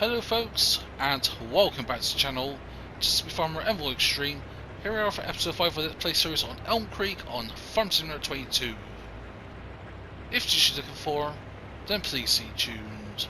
Hello folks, and welcome back to the channel. This is me farmer EnvoyXtreme. Here we are for episode 5 of the play series on Elmcreek on Farm Simulator 22. If this is looking for, then please stay tuned.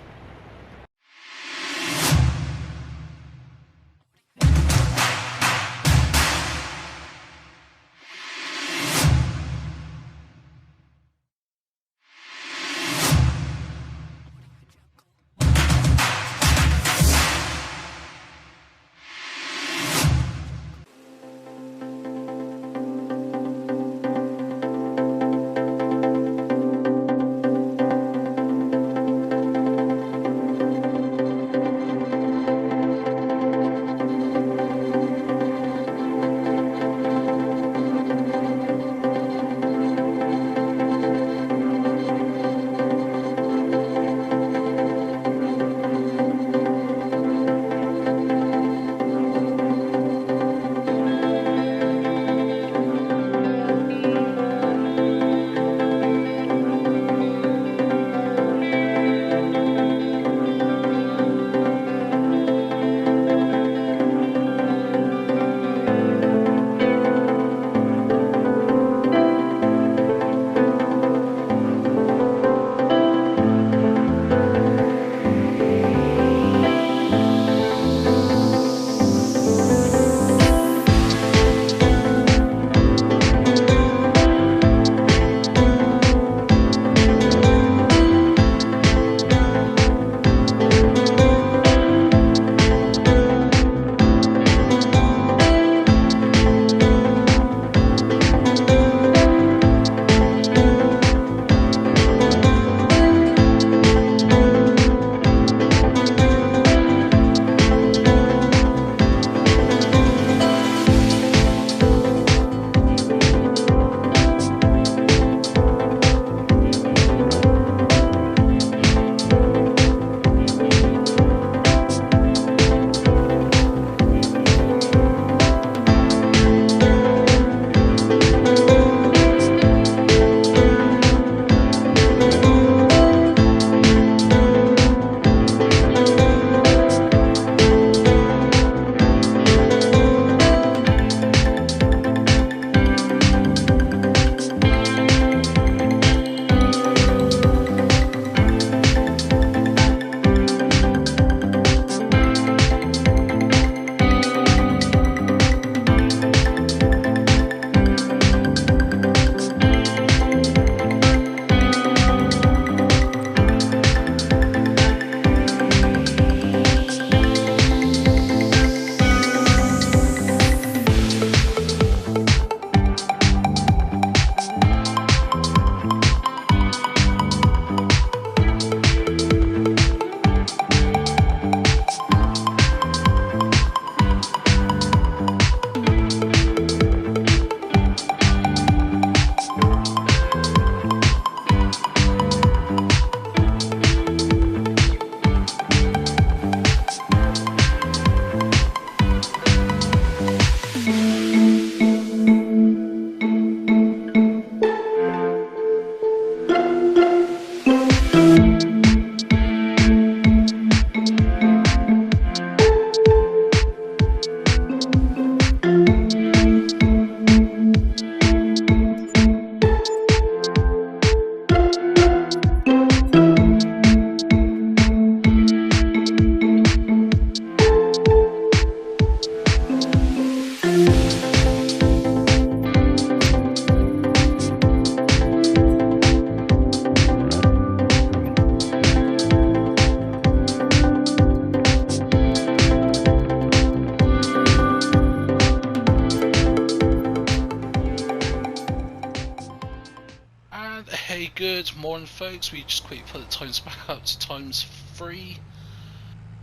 Hey, good morning folks. We just quickly put the times back up to ×3.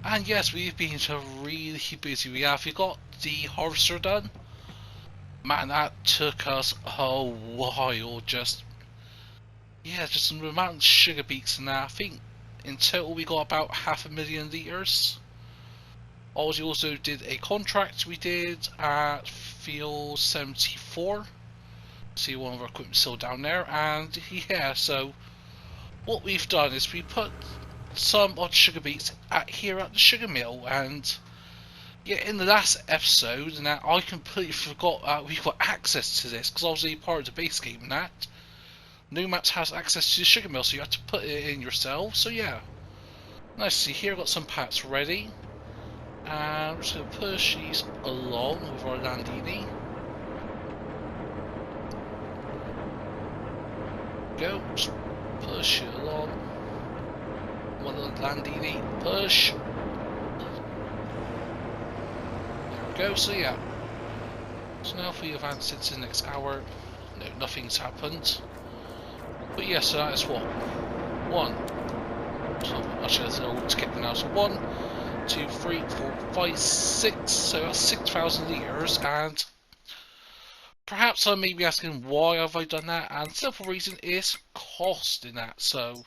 And yes, we've been really busy. We got the harvester done. Man, that took us a while. Just some amount of sugar beets and that. I think in total we got about 500,000 litres. Also did a contract we did at field 74. See one of our equipment still down there, and yeah, so what we've done is we put some odd sugar beets here at the sugar mill. And yeah, in the last episode, and that I completely forgot we've got access to this, because obviously part of the base game and that new maps has access to the sugar mill, so you have to put it in yourself. So yeah, nice to see here. I've got some pats ready, and we're just going to push these along with our Landini. Go, just push it along. One little Landini, push. There we go. So yeah. So now if we advance into the next hour, no, nothing's happened. But yeah, so that is what? 1. So actually that's all skipping now. So 1, 2, 3, 4, 5, 6. So that's 6,000 litres, and perhaps I may be asking why have I done that, and the simple reason is cost in that. So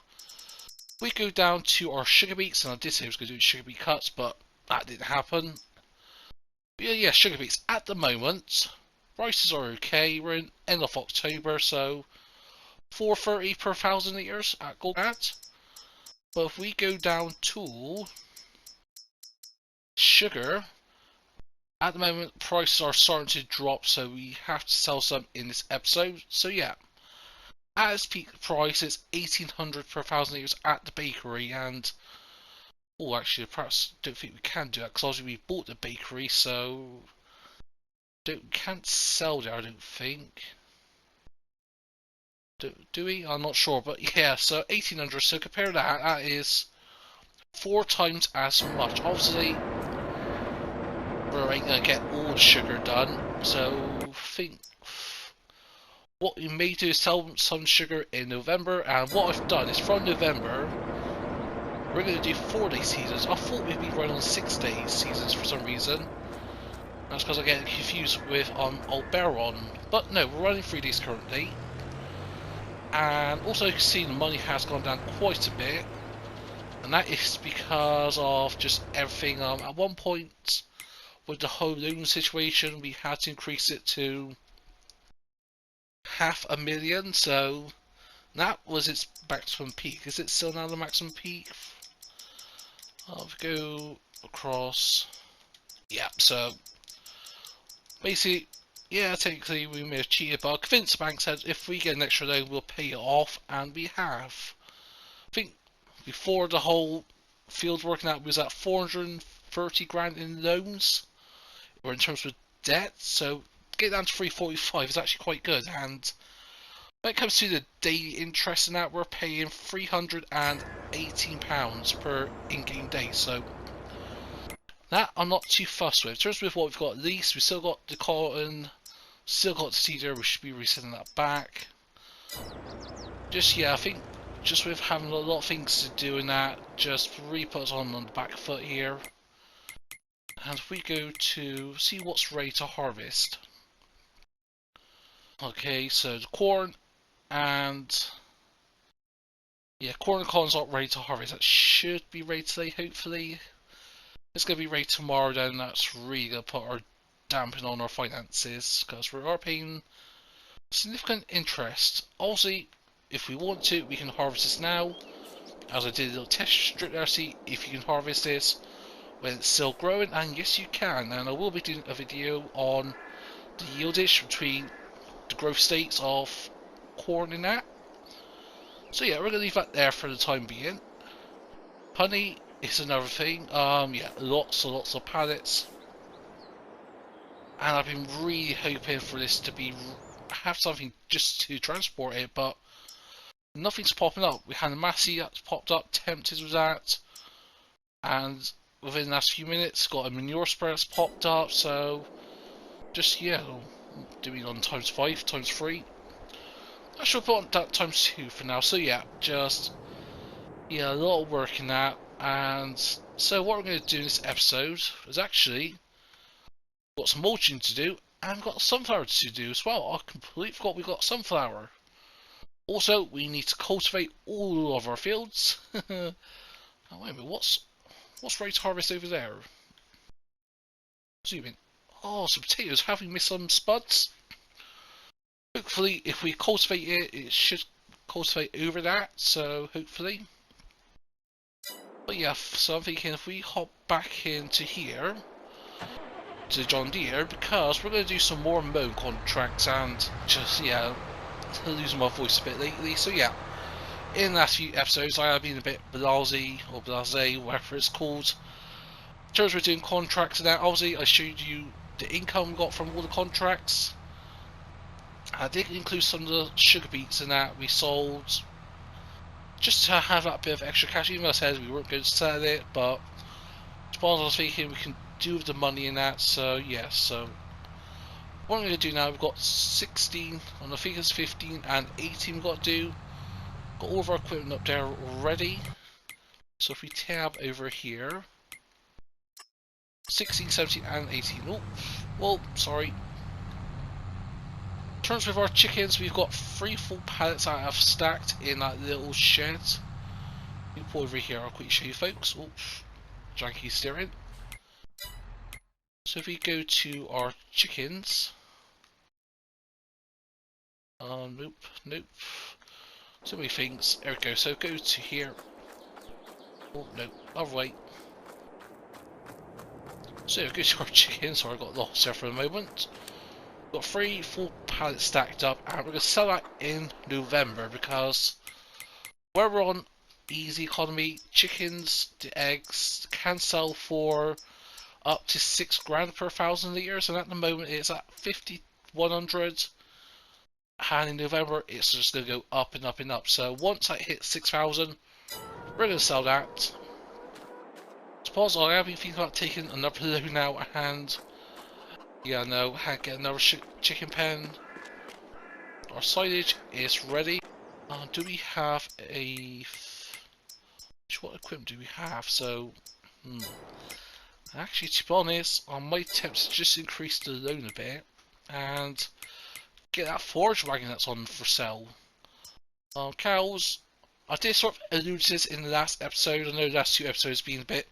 we go down to our sugar beets, and I did say I was going to do sugar beet cuts, but that didn't happen. But yeah, sugar beets at the moment, prices are okay. We're in end of October, so 4.30 per 1,000 litres at gold at. But if we go down to sugar, at the moment prices are starting to drop, so we have to sell some in this episode. So yeah, at its peak price it's 1,800 per 1,000 litres at the bakery, and oh, actually perhaps don't think we can do that because obviously we bought the bakery, so can't sell there I don't think. Do we? I'm not sure, but yeah, so 1,800, so compare that, that is 4 times as much. Obviously, we ain't going to get all the sugar done, so I think what we may do is sell some sugar in November, and what I've done is from November, we're going to do 4-day seasons. I thought we'd be running on 6-day seasons for some reason. That's because I get confused with Alberon, but no, we're running 3 days currently. And also you can see the money has gone down quite a bit, and that is because of just everything. At one point with the whole loan situation we had to increase it to 500,000, so that was its maximum peak. Is it still now the maximum peak? I'll go across. Yeah, so basically, yeah, technically we may have cheated, but I convinced the bank said if we get an extra loan we'll pay it off, and we have. I think before the whole field working out was at 430 grand in loans, or in terms of debt, so get down to 345 is actually quite good. And when it comes to the daily interest in that, we're paying £318 per in-game day, so that I'm not too fussed with. In terms of what we've got at least, we still got the cotton, still got the cedar, we should be resetting that back. Just yeah, I think just with having a lot of things to do in that, just really put us on the back foot here. And if we go to see what's ready to harvest. Okay, so the corn and yeah, corn and cotton's not ready to harvest. That should be ready today, hopefully. It's going to be ready tomorrow, then that's really going to put our dampen on our finances, because we are paying significant interest. Obviously, if we want to, we can harvest this now, as I did a little test strip there, see if you can harvest this when it's still growing, and yes you can. And I will be doing a video on the yieldage between the growth states of corn and that. So yeah, we're going to leave that there for the time being. Honey is another thing. Yeah, lots and lots of pallets, and I've been really hoping for this to be have something just to transport it, but nothing's popping up. We had a Massey that's popped up, tempted with that, and within the last few minutes got a manure spray that's popped up. So just yeah, doing on ×5, ×3. I should put on that ×2 for now. So yeah, just yeah, a lot of work in that. And so what we're going to do in this episode is actually got some mulching to do, and got sunflower to do as well. I completely forgot we got sunflower. Also, we need to cultivate all of our fields. Oh, wait a minute, what's ready to harvest over there? Zoom in. Oh, some potatoes. Have we missed some spuds? Hopefully, if we cultivate it, it should cultivate over that. So hopefully. But yeah, so I'm thinking if we hop back into here to John Deere, because we're going to do some more mowing contracts and just, yeah, losing my voice a bit lately. So yeah, in the last few episodes I have been a bit blasé, or blasé, whatever it's called. In terms of doing contracts and that, obviously I showed you the income we got from all the contracts. I did include some of the sugar beets in that we sold, just to have that bit of extra cash, even though I said we weren't going to sell it, but as far as I was thinking we can do with the money in that, so yeah, so what I'm going to do now, we've got 16, on the figures 15 and 18 we've got to do. Got all of our equipment up there already, so if we tab over here, 16, 17 and 18, oh, well, sorry. In terms of our chickens, we've got 3 full pallets I have stacked in that little shed. We pull over here, I'll quickly show you folks. Oops, janky steering. So if we go to our chickens, nope. So many things. There we go. So go to here. Oh no, other way. So go to our chickens. Sorry, I got lost there for a moment. We've got 3 full pallets stacked up, and we're going to sell that in November because where we're on easy economy, chickens, the eggs can sell for up to 6 grand per 1,000 litres, and at the moment it's at 5,100. And in November it's just going to go up and up and up. So once I hit 6,000, we're going to sell that. Suppose I have been thinking about taking another loan now, and yeah, no, I get another chicken pen. Our silage is ready. Do we have a... what equipment do we have? So, actually, to be honest, I might attempt to just increase the loan a bit and get that forage wagon that's on for sale. Cows, I did sort of allude to this in the last episode. I know the last 2 episodes have been a bit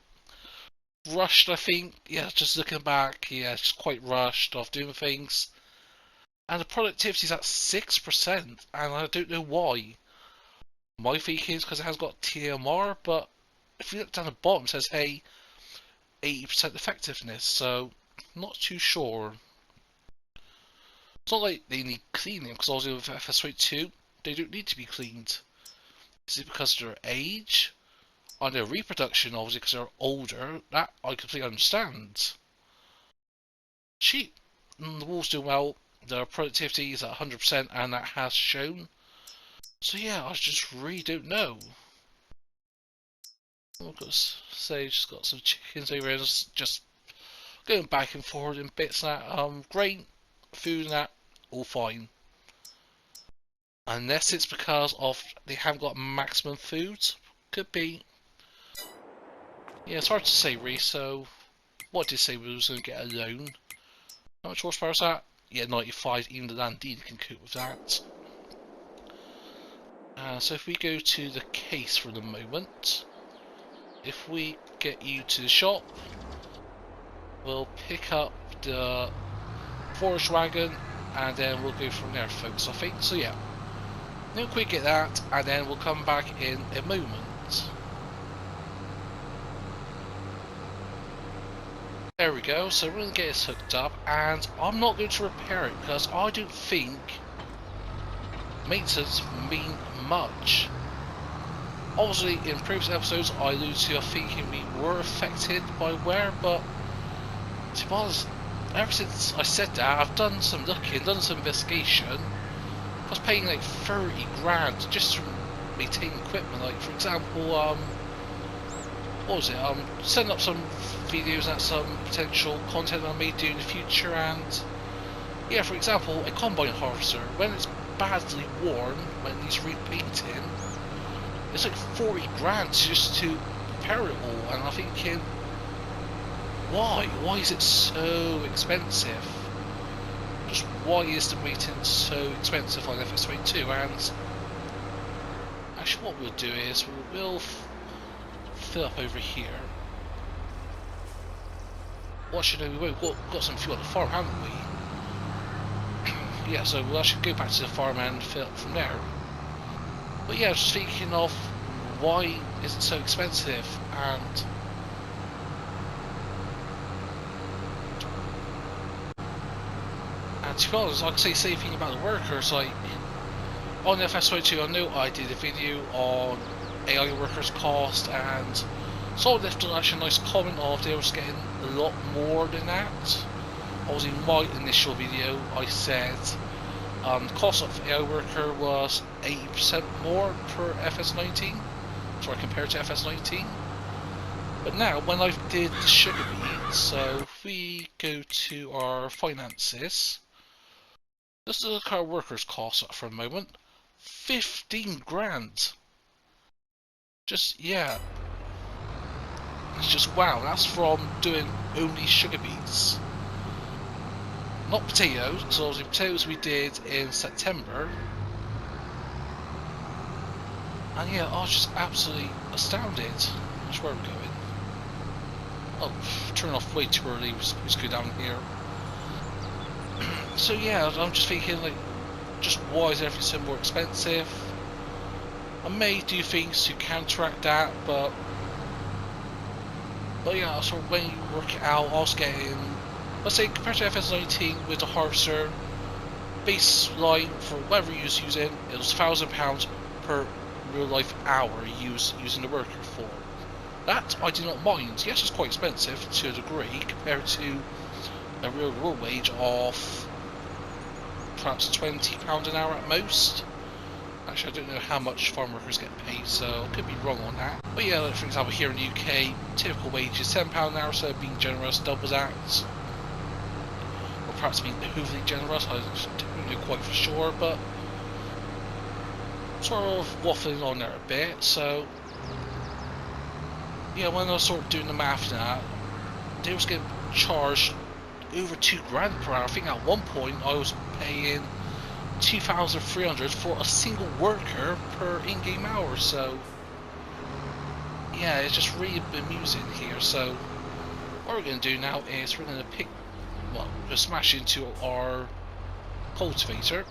rushed, I think. Yeah, just looking back, yeah, it's just quite rushed off doing things. And the productivity is at 6%, and I don't know why. My thinking is because it has got TMR, but if you look down the bottom, it says, hey, 80% effectiveness, so not too sure. It's not like they need cleaning, because obviously with FS2, they don't need to be cleaned. Is it because of their age? Or their reproduction, obviously because they're older? That I completely understand. Sheep, the wool's doing well, their productivity is at 100%, and that has shown. So yeah, I just really don't know. I've got to say, just got some chickens over here, just going back and forward in bits and that. Grain, food and that, all fine. Unless it's because of they haven't got maximum food. Could be. Yeah, it's hard to say really, so what did say we was going to get a loan? How much horsepower is that? Yeah, 95, even the Land Dealer can cope with that. So if we go to the case for the moment, if we get you to the shop, we'll pick up the forage wagon and then we'll go from there, folks, I think. So yeah, then we'll quick get that and then we'll come back in a moment. There we go, so we're going to get this hooked up, and I'm not going to repair it because I don't think maintenance mean much. Obviously in previous episodes I alluded to thinking we were affected by wear, but to be honest, ever since I said that, I've done some looking, done some investigation. I was paying like 30 grand just to maintain equipment. Like for example, what was it? Setting up some videos and some potential content I may do in the future, and yeah, for example, a combine harvester, when it's badly worn, when it needs repainting, it's like 40 grand just to repair it all, and I'm thinking, why? Why is it so expensive? Just why is the maintenance so expensive on FS22? And actually what we'll do is we'll fill up over here. Well, actually no, we've got some fuel at the farm, haven't we? Yeah, so we'll actually go back to the farm and fill up from there. But yeah, I was thinking of why is it so expensive? And to be honest, I can say the same thing about the workers. Like on FS22, I know I did a video on AI workers cost, and someone left actually a nice comment of they was getting a lot more than that. Obviously, in my initial video, I said the cost of AI worker was 80% more per FS19, so I compared to FS19. But now, when I did the sugar beet, so if we go to our finances, let's look at our workers' costs for a moment. 15 grand. Just, yeah. It's just wow, that's from doing only sugar beets. Not potatoes, because obviously potatoes we did in September. And yeah, I was just absolutely astounded. Which where we're going. Oh, turn off way too early, let's go down here. So yeah, I'm just thinking like, just why is everything so more expensive? I may do things to counteract that, but yeah, so when you work it out, I was getting, let's say compared to FS19 with the harvester, baseline for whatever you was using, it was £1,000 per real life hour using the worker for. That I do not mind. Yes, it's quite expensive to a degree compared to a real world wage of perhaps £20 an hour at most. Actually, I don't know how much farm workers get paid, so I could be wrong on that. But yeah, like for example, here in the UK, typical wage is £10 an hour, so being generous, double that. Or perhaps being overly generous, I don't know quite for sure, but sort of waffling on there a bit. So yeah, when I was sort of doing the math now, they was getting charged over £2 grand per hour. I think at one point I was paying 2,300 for a single worker per in-game hour. So yeah, it's just really amusing here. So what we're going to do now is we're going to pick, well, just smash into our cultivator.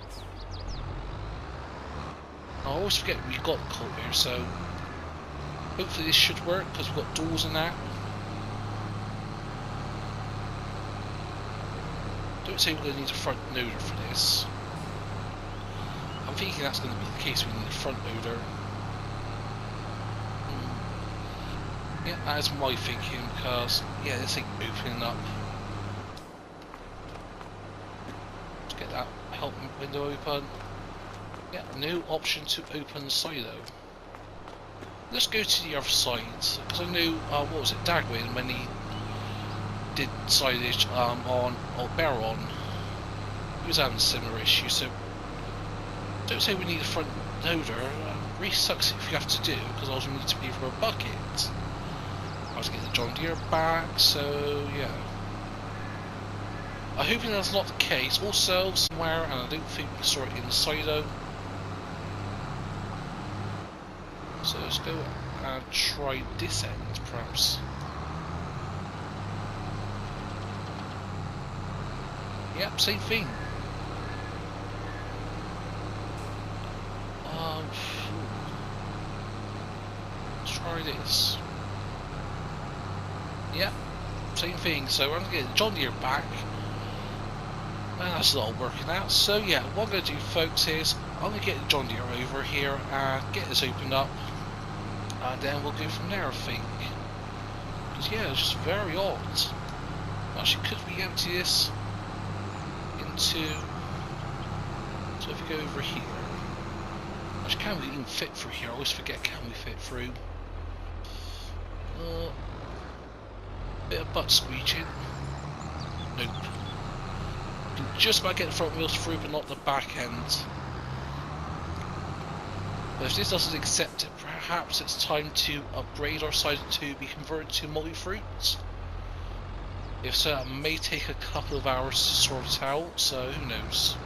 I always forget we've got the cultivator, so hopefully this should work because we've got doors and that. Don't say we're going to need a front loader for this. I'm thinking that's going to be the case, we need a front loader. Yeah, that is my thinking, because, yeah, this thing opening up. Let's get that help window open. Yeah, no option to open the silo. Let's go to the other side, because I knew, what was it, Dagwin, when he did silage on Baron, he was having a similar issue, so don't say we need a front loader. Really sucks if you have to do, because I also need to pay for a bucket. I was getting the John Deere back, so yeah. I'm hoping that's not the case. Also, somewhere, and I don't think we saw it in the silo. So let's go and try this end, perhaps. Yep, same thing. Let's try this. Yep, same thing. So I'm going to get John Deere back. And that's not working out. So yeah, what I'm going to do, folks, is I'm going to get John Deere over here and get this opened up. And then we'll go from there, I think. Because yeah, it's just very odd. Actually, could we empty this into... So if we go over here... Actually, can we even fit through here? I always forget, can we fit through? Bit of butt squeeging. Nope. Can just about get the front wheels through, but not the back end. But if this doesn't accept it, perhaps it's time to upgrade our side to be converted to multi-fruits. If so, it may take a couple of hours to sort it out, so who knows.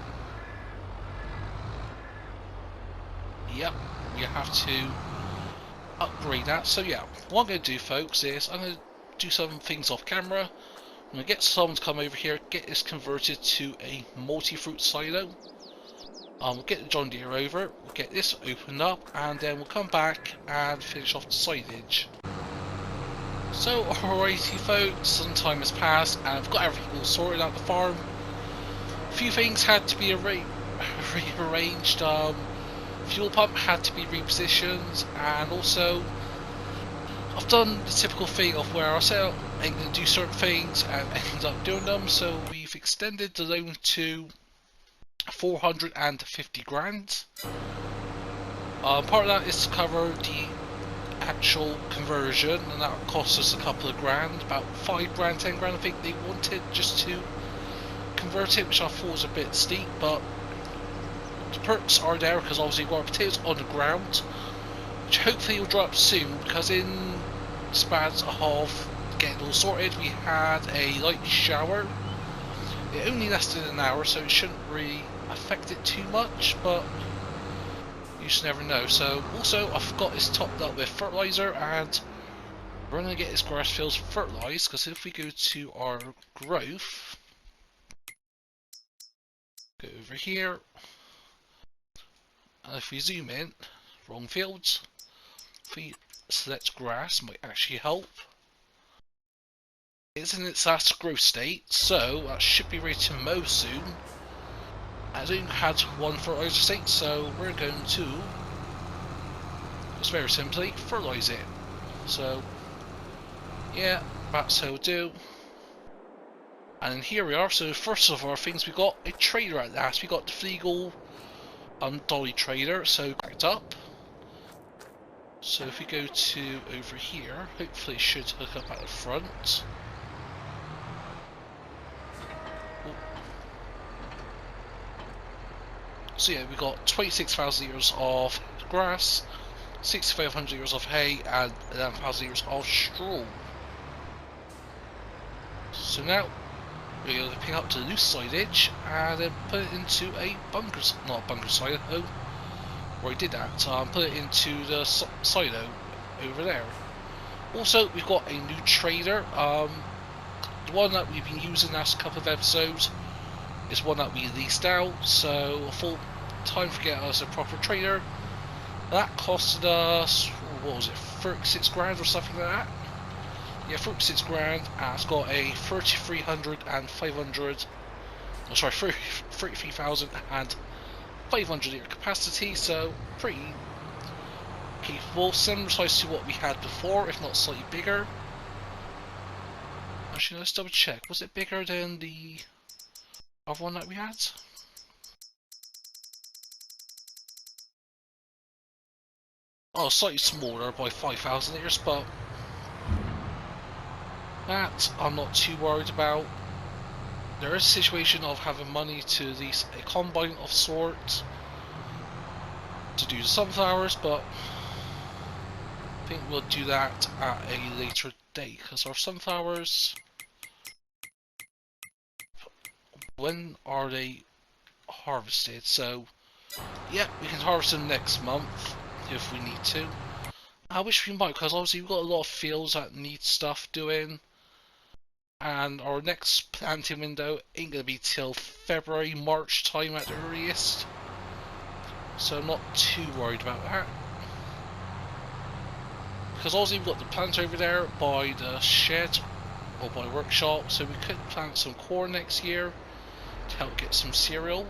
Yep, we have to upgrade that. So yeah, what I'm going to do, folks, is I'm going to do some things off camera. I'm going to get someone to come over here, get this converted to a multi-fruit silo. We'll get the John Deere over, we'll get this opened up, and then we'll come back and finish off the silage. So, alrighty folks, some time has passed and I've got everything all sorted out the farm. A few things had to be rearranged, fuel pump had to be repositioned, and also I've done the typical thing of where I set out and going to do certain things and end up doing them, so we've extended the loan to 450 grand. Part of that is to cover the actual conversion, and that cost us a couple of grand, about 5 grand, 10 grand I think they wanted just to convert it, which I thought was a bit steep, but the perks are there because obviously we've got potatoes on the ground, which hopefully will drop soon, because in spans of getting it all sorted we had a light shower. It only lasted an hour, so it shouldn't really affect it too much, but you just never know. So also I've got this topped up with fertilizer, and we're going to get this grass fields fertilized, because if we go to our growth, go over here, and if we zoom in, wrong fields, if we select grass, might actually help. It's in its last growth state, so that should be ready to mow soon. As it had one fertilizer state, so we're going to just very simply fertilize it. So yeah, that's how we do. And here we are. So first of our things, we got a trader at last. We got the Flegel dolly trader, so backed up. So if we go to over here, hopefully it should hook up at the front. So yeah, we got 26,000 litres of grass, 6,500 litres of hay, and 11,000 litres of straw. So now we're going to pick up the loose silage and then put it into a bunker, not a bunker silo, where I did that. Put it into the silo over there. Also, we've got a new trader. The one that we've been using the last couple of episodes is one that we leased out, so a full time to get us a proper trader. That costed us, what was it, 36 grand or something like that? Yeah, 36 grand, and it's got a 3300 and 500, oh sorry, 33,000 and 500 litre capacity, so pretty capable, similar size to what we had before, if not slightly bigger. Actually, let's double check, was it bigger than the other one that we had? Oh, slightly smaller by 5,000 litres, but that I'm not too worried about. There is a situation of having money to lease a combine of sorts to do the sunflowers, but I think we'll do that at a later date, because our sunflowers, when are they harvested? So yeah, we can harvest them next month if we need to. I wish we might, because obviously we've got a lot of fields that need stuff doing, and our next planting window ain't going to be till February, March time at the earliest, so I'm not too worried about that. Because obviously we've got the plant over there by the shed, or by the workshop, so we could plant some corn next year to help get some cereal.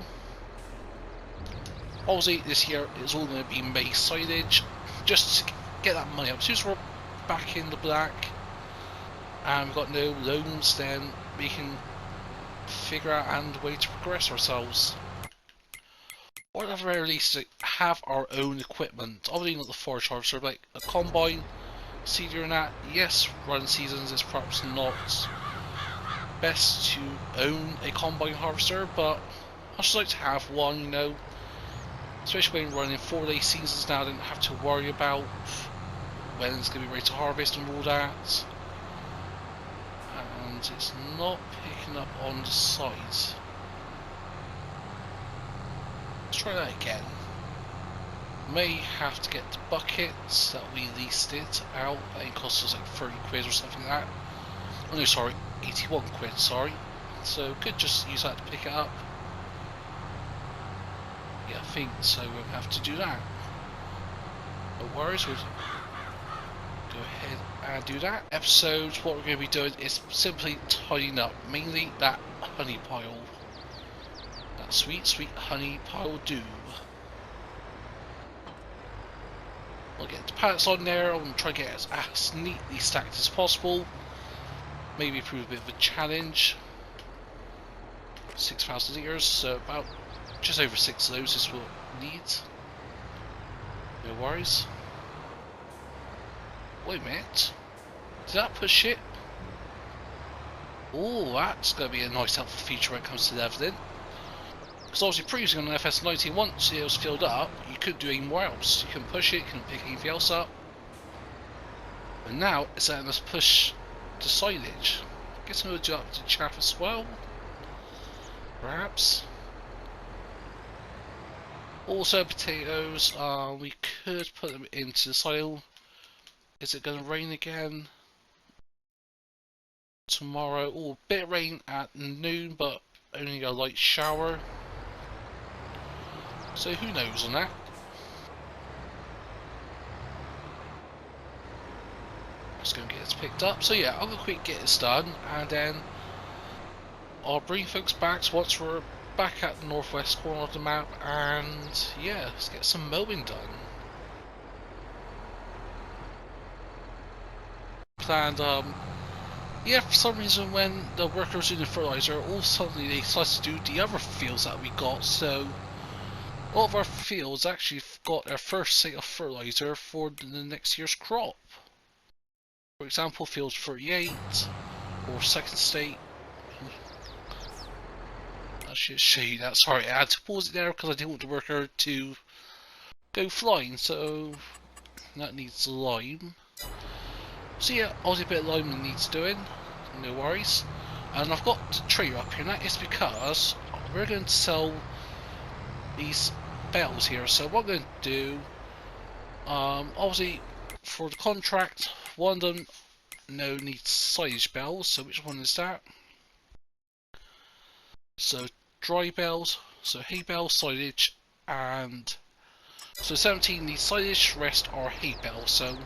Obviously this year it's all going to be maize silage, just to get that money up. As soon as we're back in the black and we've got no loans, then we can figure out a way to progress ourselves. Or at the very least, have our own equipment. Obviously not the forage harvester, like a combine, seeder and that. Yes, running seasons is perhaps not best to own a combine harvester, but I just like to have one, you know. Especially when running 4-day seasons now, I don't have to worry about when it's going to be ready to harvest and all that. And it's not picking up on the sides. Let's try that again. May have to get the buckets that we leased it out. It cost us like 30 quid or something like that. Oh no, sorry, 81 quid, sorry. So could just use that to pick it up. Yeah, I think so. We'll have to do that. No worries, we'll go ahead and do that. Episodes, what we're going to be doing is simply tidying up, mainly that honey pile. That sweet, sweet honey pile do. I'll get the pallets on there. I'm going to try to get it as neatly stacked as possible. Maybe prove a bit of a challenge. 6,000 litres, so about just over 6 of those is what it needs. No worries. Wait a minute. Did that push it? Oh, that's going to be a nice helpful feature when it comes to leveling. Because obviously previously on an FS19, once it was filled up, you couldn't do anymore else. You couldn't push it, couldn't pick anything else up. And now it's letting us push the silage. I guess I'm going to do up to chaff as well. Perhaps. Also potatoes, we could put them into the silo. Is it going to rain again tomorrow? Oh, a bit of rain at noon, but only a light shower. So who knows on that? Just going to get this picked up. So yeah, I'm going to quick get this done, and then I'll bring folks back once we're back at the northwest corner of the map, and yeah, let's get some mowing done. Planned, yeah, for some reason when the workers doing the fertilizer, all suddenly they decided to do the other fields that we got, so all of our fields actually got their first set of fertilizer for the next year's crop. For example, field 38, or second state. I should show you that. Sorry, I had to pause it there because I didn't want the worker to go flying, so that needs lime. So yeah, obviously a bit of lime needs doing, no worries. And I've got the trailer up here, and that is because we're going to sell these bales here. So what I'm going to do, obviously for the contract, one of them needs silage bales, so which one is that? So dry bales, so hay bale, silage, and so 17 needs silage, rest are hay bales, so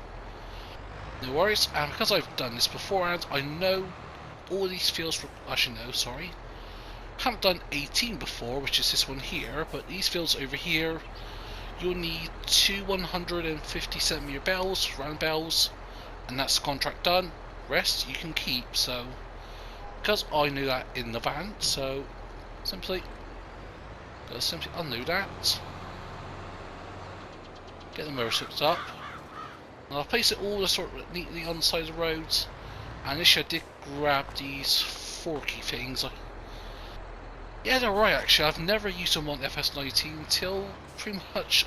no worries. And because I've done this beforehand, I know all these fields, actually no, sorry, I haven't done 18 before, which is this one here, but these fields over here, you'll need 2 150 centimeter bales, round bales, and that's the contract done. Rest you can keep, so because I knew that in the van, so simply undo that, get the motor hooked up, and I'll place it all sort of neatly on the side of the roads. And initially I did grab these forky things. Yeah, they're right actually. I've never used them on FS19 until pretty much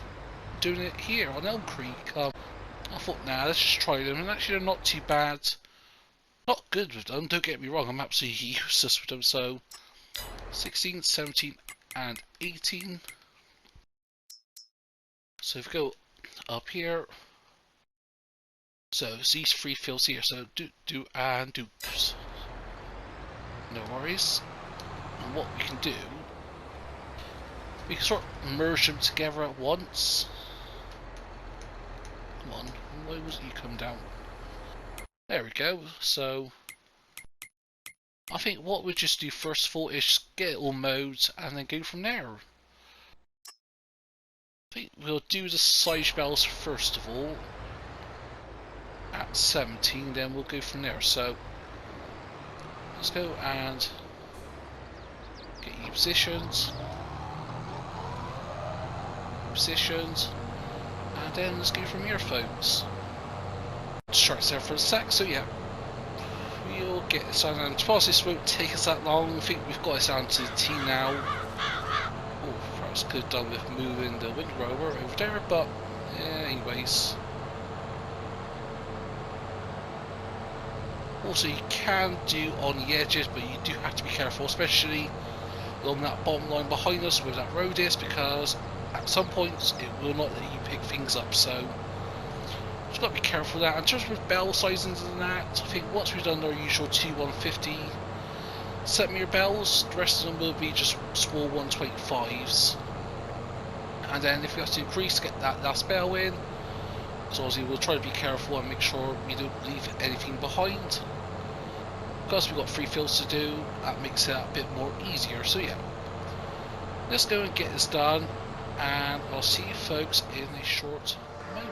doing it here on Elmcreek. I thought, nah, let's just try them, and actually they're not too bad. Not good with them, don't get me wrong, I'm absolutely useless with them. So 16, 17 and 18. So if we go up here, so it's these 3 fields here, so do and dupes. No worries. And what we can do, we can sort of merge them together at once. Come on, why wasn't you come down? There we go. So I think what we'll just do first of all is get it all mowed and then go from there. I think we'll do the silage bales first of all at 17, then we'll go from there. So let's go and get you positions, and then let's go from here, folks. Distract there for a sec. So yeah, we'll get this on, and suppose this won't take us that long. I think we've got this down to the T now. Oh, perhaps could have done with moving the windrower over there, but yeah, anyways. Also, you can do on the edges, but you do have to be careful, especially along that bottom line behind us where that road is, because at some points it will not let you pick things up. So just got to be careful of that. And just with bell sizings and that, I think once we've done our usual 2 150 centimeter bells, the rest of them will be just small 125s. and then if we have to increase, get that last bale in. So obviously we'll try to be careful and make sure we don't leave anything behind. Because we've got 3 fills to do, that makes it a bit more easier. So yeah, let's go and get this done, and I'll see you folks in a short moment.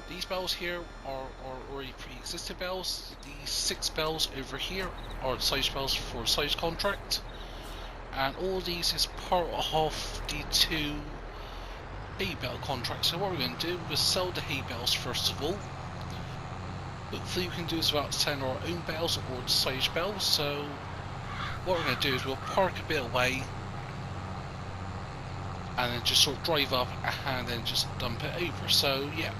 These bales here are already pre-existing bales. These 6 bales over here are the silage bales for the silage contract, and all these is part of the 2 hay bale contracts. So what we're going to do is sell the hay bales first of all. Hopefully we can do is about selling our own bales or the silage bales. So what we're going to do is we'll park a bit away and then just sort of drive up and then just dump it over. So yeah,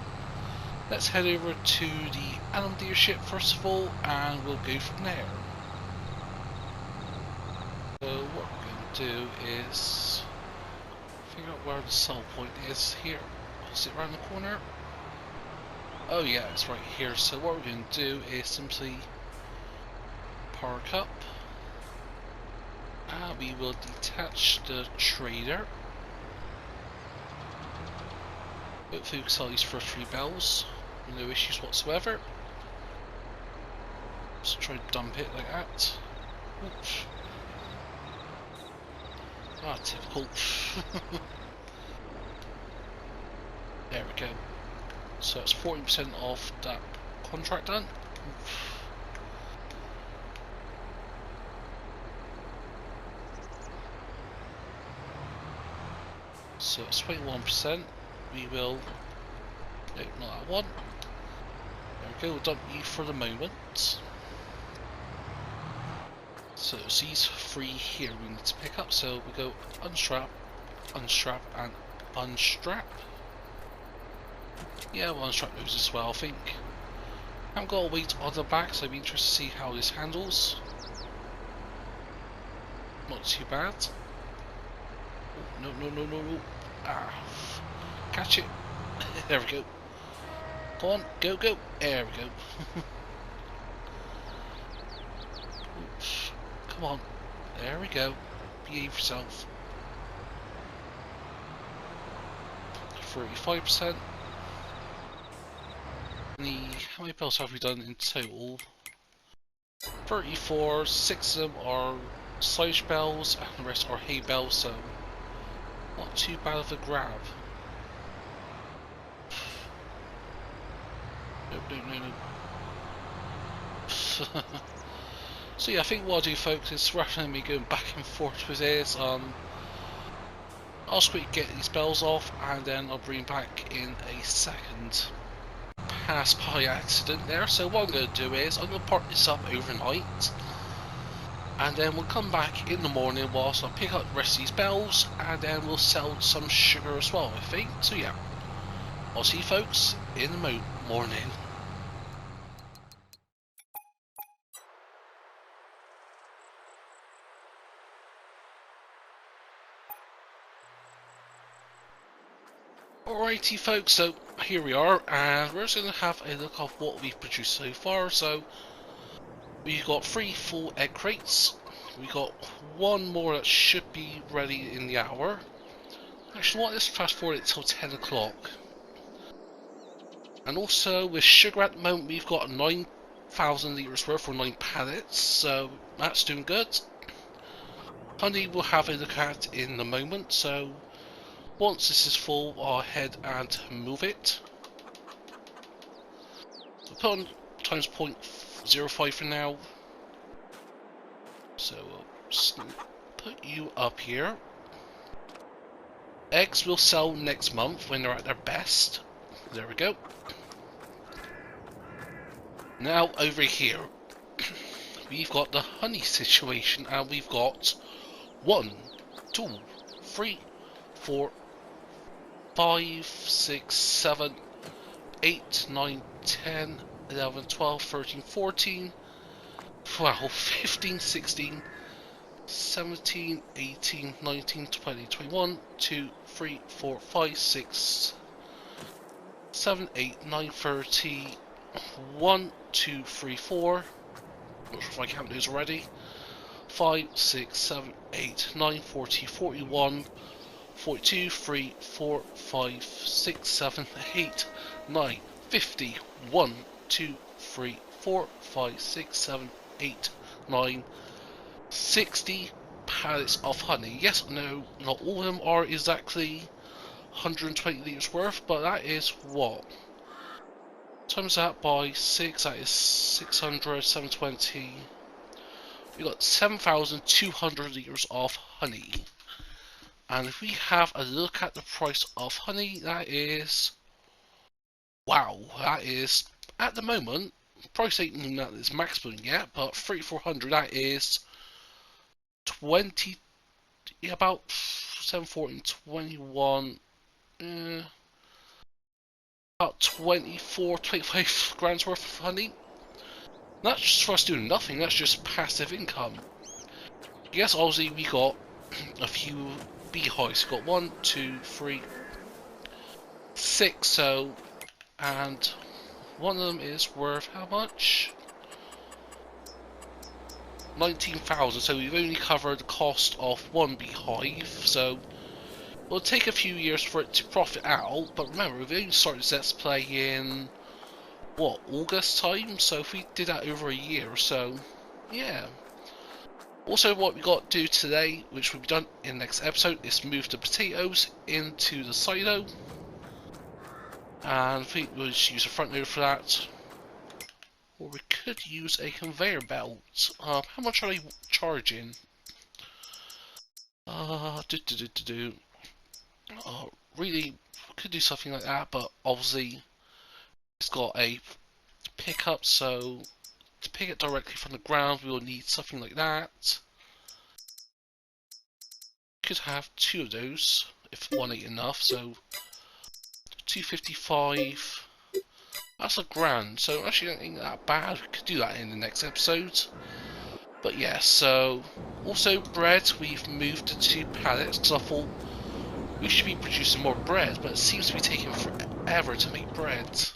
let's head over to the animal dealership first of all, and we'll go from there. So what we're going to do is figure out where the sell point is here. Is it around the corner? Oh yeah, it's right here. So what we're going to do is simply park up, and we will detach the trailer. Hopefully we can sell these first 3 bales, no issues whatsoever. Just try to dump it like that. Oops. Ah, typical. There we go. So it's 40% of that contract done. So it's 21%. We will. No, not that one. There we go. We'll dump you for the moment. So it's these three here we need to pick up. So we go unstrap, unstrap, and unstrap. Yeah, we'll unstrap those as well, I think. I haven't got a weight on the back, so I'd be interested to see how this handles. Not too bad. Oh, no, no, no, no, no. Ah, catch it. There we go. Go on, go, go. There we go. Oops. Come on. There we go. Behave yourself. 35%. How many bells have we done in total? 34. 6 of them are silage bells, and the rest are hay bells, so not too bad of a grab. Nope, no, no, no. So yeah, I think what I'll do, folks, is rather than me going back and forth with this, I'll just quickly get these bells off, and then I'll bring back in a second. Pass by accident there, so what I'm going to do is I'm going to park this up overnight, and then we'll come back in the morning whilst I pick up the rest of these bells, and then we'll sell some sugar as well, I think. So yeah, I'll see you folks in the morning. Alrighty folks, so here we are, and we're just going to have a look at what we've produced so far. So we've got 3 full egg crates, we got 1 more that should be ready in the hour. Actually, what? Let's fast forward it till 10 o'clock. And also with sugar at the moment, we've got 9,000 litres worth, or 9 pallets, so that's doing good. Honey we'll have a look at in a moment, so once this is full, I'll head and move it. So put on times 0.05 for now. So we'll put you up here. Eggs will sell next month when they're at their best. There we go. Now over here, we've got the honey situation, and we've got 1, 2, 3, 4, 5, 6, 7, 8, 9, 10, 11, 12, 13, 14, 12, 15, 16, 17, 18, 19, 20, 21, 2, 3, 4, 5, 6, 7, 8, 9, 30, 1, 2, 3, 4, not sure if I count those already, 5, 6, 7, 8, 9, 40, 41, 42, 3, 4, 5, 6, 7, 8, 9, 50, 1, 2, 3, 4, 5, 6, 7, 8, 9, 60 pallets of honey. Yes, no, not all of them are exactly 120 litres worth, but that is what? Times that by 6, that is 600, 720. We got 7,200 litres of honey. And if we have a look at the price of honey, that is, wow, that is, at the moment, price ain't even at its maximum yet, but 3,400, that is 20, yeah, about 714, 21, about 24, 25 grand's worth of honey. That's just for us doing nothing, that's just passive income. Yes, obviously we got a few beehives. Got 1, 2, 3, 6. So, and one of them is worth how much? 19,000. So we've only covered the cost of 1 beehive. So it'll take a few years for it to profit out. But remember, we've only started this Let's Play in what, August time. So if we did that over a year or so, yeah. Also, what we got to do today, which will be done in the next episode, is move the potatoes into the silo. And I think we'll just use a front loader for that. Or we could use a conveyor belt. How much are they charging? Really could do something like that, but obviously it's got a pickup, so to pick it directly from the ground we will need something like that. Could have two of those if one ain't enough, so 255. That's £1,000, so actually don't think that bad. We could do that in the next episode. But yeah, so also bread, we've moved to 2 pallets because I thought we should be producing more bread, but it seems to be taking forever to make bread.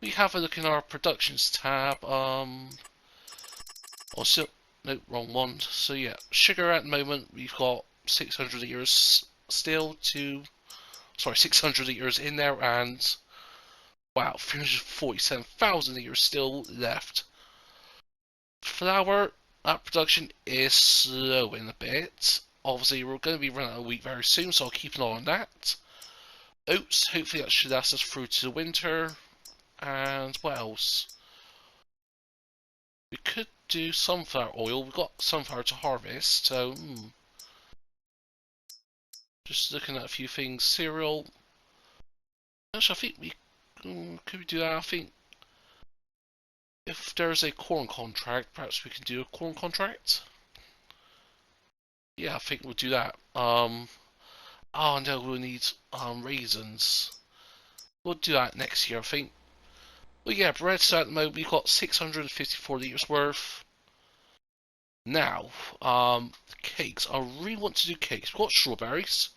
We have a look in our productions tab. Also, no, wrong one. So yeah, sugar at the moment we've got 600 litres still to, sorry, 600 litres in there, and wow, 347,000 litres still left. Flour, that production is slowing a bit. Obviously, we're going to be running out of wheat very soon, so I'll keep an eye on that. Oats, hopefully that should last us through to the winter. And what else? We could do sunflower oil. We've got sunflower to harvest, so just looking at a few things. Cereal. Actually, I think we could we do that. I think if there's a corn contract, perhaps we can do a corn contract. Yeah, I think we'll do that. Oh no, we'll need raisins. We'll do that next year, I think. Well, yeah, bread. So at the moment we've got 654 litres worth. Now, cakes. I really want to do cakes. We've got strawberries.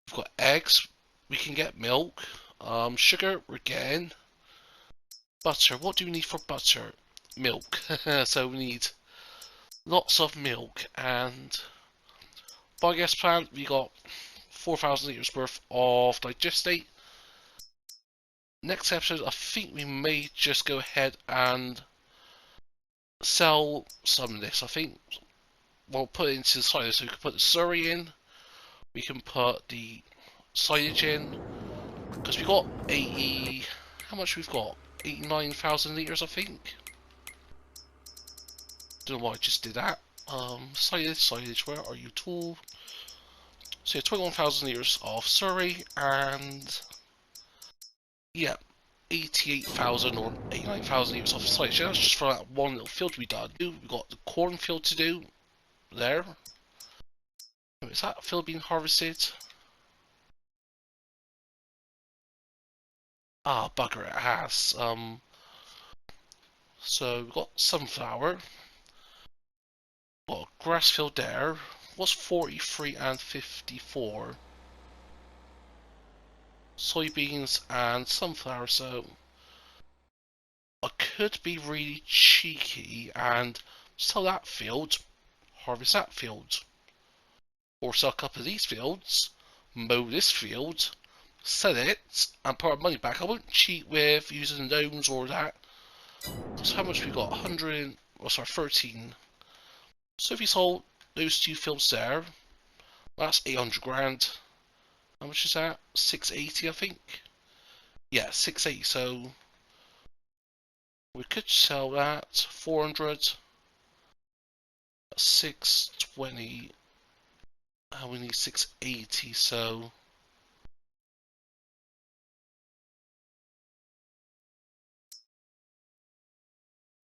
We've got eggs. We can get milk. Sugar, we're getting. Butter. What do we need for butter? Milk. So we need lots of milk. And biogas plant, we got 4,000 litres worth of digestate. Next episode, I think we may just go ahead and sell some of this. I think we'll put it into the silage, so we can put the slurry in, we can put the silage in, because we got 80, how much we've got? 89,000 litres, I think. Don't know why I just did that. Silage, where are you, tool? So yeah, 21,000 litres of slurry, and yeah, 88,000 or 89,000 litres of silage. That's just for that one little field we done. We've got the corn field to do there. Is that field being harvested? Ah, bugger, it has. So we've got sunflower. Got a grass field there. What's 43 and 54? Soybeans and sunflower, so I could be really cheeky and sell that field, harvest that field, or sell a couple of these fields, mow this field, sell it, and put our money back. I won't cheat with using loans or that. So how much we got? 100, oh sorry, 13. So if we sold those 2 fields there, that's 800 grand. How much is that? 680, I think. Yeah, 680. So we could sell that 400. 620. And we need 680. So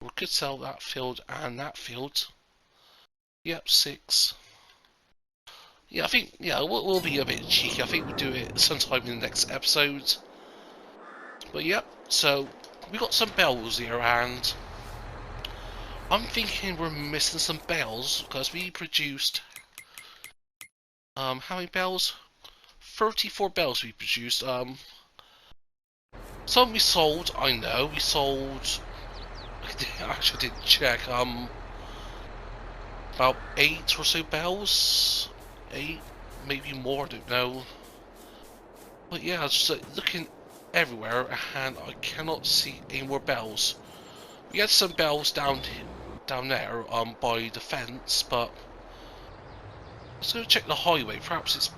we could sell that field and that field. Yep, 6. Yeah, I think, yeah, we'll be a bit cheeky. I think we'll do it sometime in the next episode. But yep, so we got some bales here, and I'm thinking we're missing some bales because we produced how many bales? 34 bales we produced. Some we sold, I know. We sold, I actually didn't check, about 8 or so bales. 8, maybe more, I don't know. But yeah, I was just looking everywhere and I cannot see any more bells. We had some bells down there by the fence, but let's go check the highway. Perhaps it's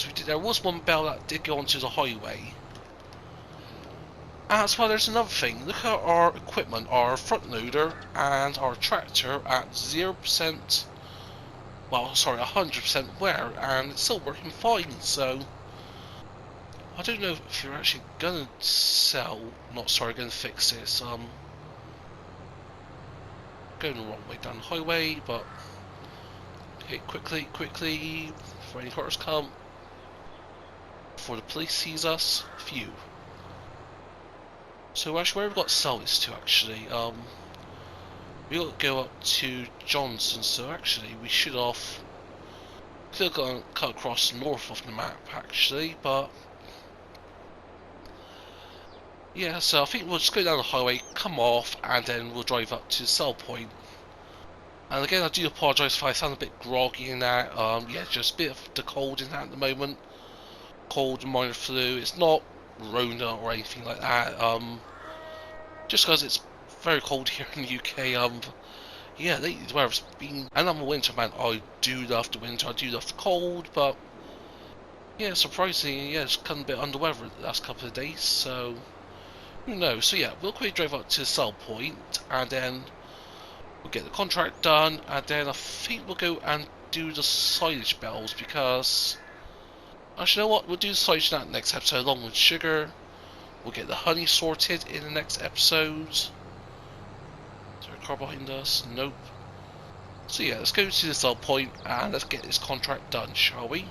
because there was one bale that did go onto the highway. As well, there's another thing. Look at our equipment, our front loader and our tractor at 0%, well, sorry, 100% wear, and it's still working fine. So I don't know if you're actually gonna gonna fix this. Going the wrong way down the highway, but okay, quickly, before any cars come, before the police sees us. Phew. So actually, where we've got to sell this to, actually, we got to go up to Johnson. So actually, we should have could have cut across north of the map, actually, but yeah. So I think we'll just go down the highway, come off, and then we'll drive up to the sell point. And again, I do apologise if I sound a bit groggy in that. Yeah, just a bit of the cold in that at the moment. Cold, minor flu. It's not Rona or anything like that. Just because it's very cold here in the UK. Yeah, lately the weather's been, and I'm a winter man. I do love the winter. I do love the cold, but yeah, surprisingly, yeah, it's kind of a bit under weather the last couple of days. So who knows? So yeah, we'll quickly drive up to the sell point, and then we'll get the contract done, and then I think we'll go and do the silage bells, because actually, you know what? We'll do the silage in that next episode along with sugar. We'll get the honey sorted in the next episode. Is there a car behind us? Nope. So yeah, let's go to the sell point and let's get this contract done, shall we?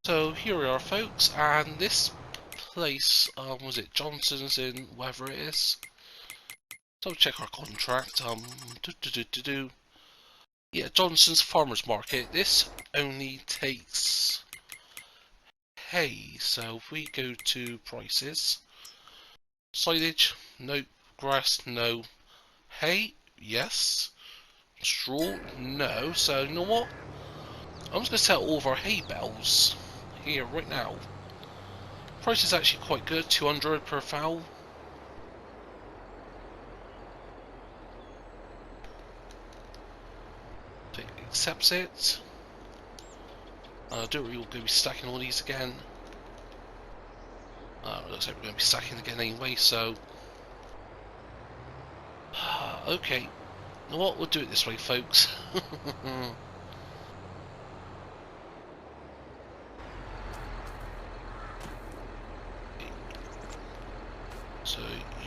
So here we are, folks, and this place, was it Johnson's in wherever it is? So check our contract. Yeah, Johnson's Farmers Market. This only takes hay. So if we go to prices, silage, nope. Grass, no. Hay, yes. Straw, no. So you know what? I'm just going to sell all of our hay bales here right now. Price is actually quite good, 200 per fowl. It accepts it. I don't really want to be stacking all these again. Looks like we're going to be stacking again anyway, so okay. You know what? We'll do it this way, folks. So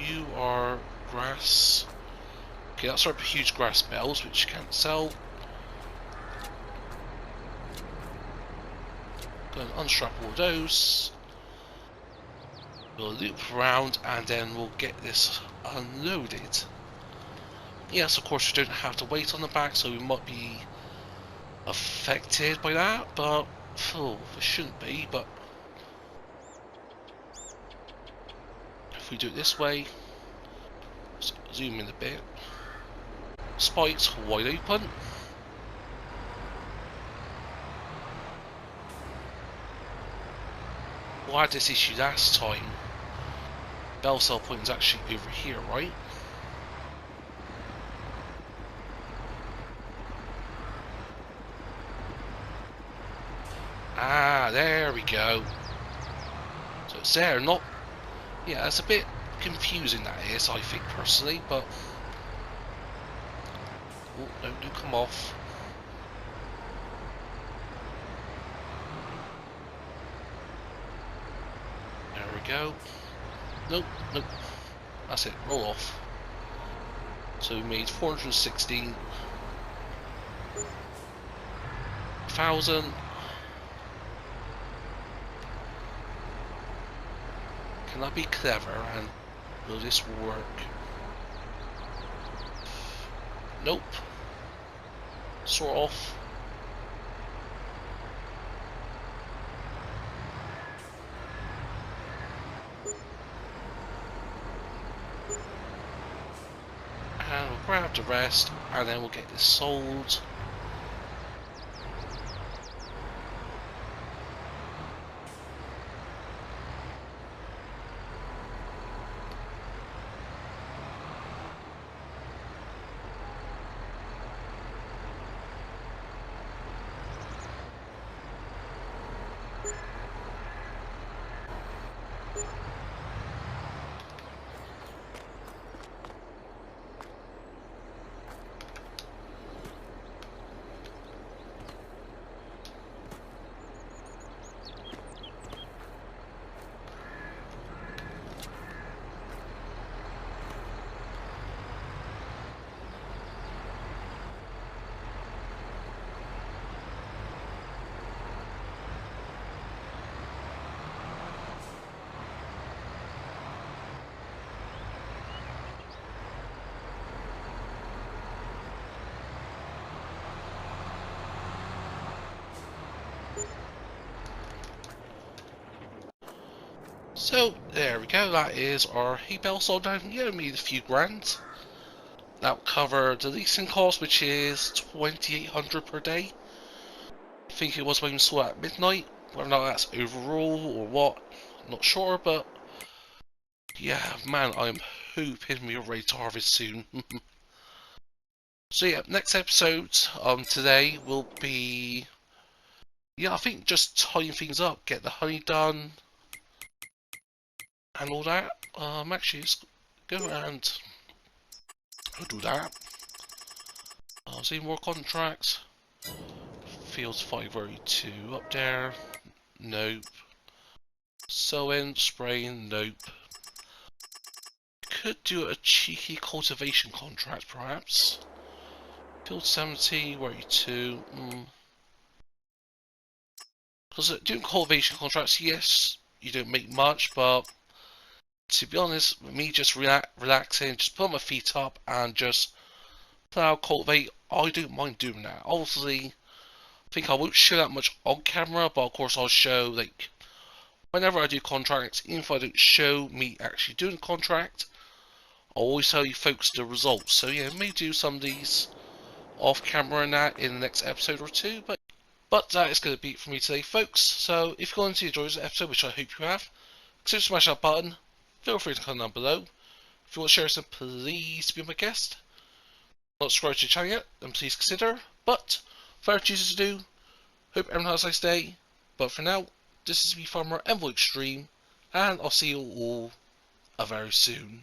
you are grass. Okay, that's our huge grass bales, which you can't sell. Go and unstrap all those. We'll loop around and then we'll get this unloaded. Yes, of course, we don't have to wait on the back, so we might be affected by that, but it shouldn't be. But if we do it this way, zoom in a bit, spikes wide open. Well, I had this issue last time. Bell cell point is actually over here, right? Ah, there we go. So it's there, not... Yeah, it's a bit confusing, that is, I think, personally, but... Oh, no, do come off. There we go. Nope, nope. That's it, roll off. So we made 416,000. Can I be clever and will this work? Nope. Sort off. And we'll grab the rest and then we'll get this sold. So there we go, that is our hay bale sold down. Yeah, we made a few grand. That'll cover the leasing cost, which is 2,800 per day. I think it was when we saw at midnight. Whether or not that's overall or what, I'm not sure, but yeah, man, I'm hoping we're ready to harvest soon. So yeah, next episode today will be, yeah, I think just tying things up, get the honey done and all that. Actually, let's go and do that. See more contracts. Fields 532 up there. Nope. Sowing, spraying, nope. Could do a cheeky cultivation contract, perhaps. Field 70, where are you to? Because doing cultivation contracts, yes, you don't make much, but to be honest, with me just relaxing, just put my feet up and just plow, cultivate, I don't mind doing that. Obviously, I think I won't show that much on camera, but of course I'll show, like, whenever I do contracts, even if I don't show me actually doing the contract, I'll always tell you folks the results. So yeah, may do some of these off camera and that in the next episode or two, but that is going to be it for me today, folks. So if you're going to enjoy this episode, which I hope you have, consider smashing that button. Feel free to comment down below. If you want to share some, please be my guest. Not subscribed to the channel yet, then please consider. But without choosing to do, hope everyone has a nice day. But for now, this is me, Farmer EnvoyXtreme, and I'll see you all very soon.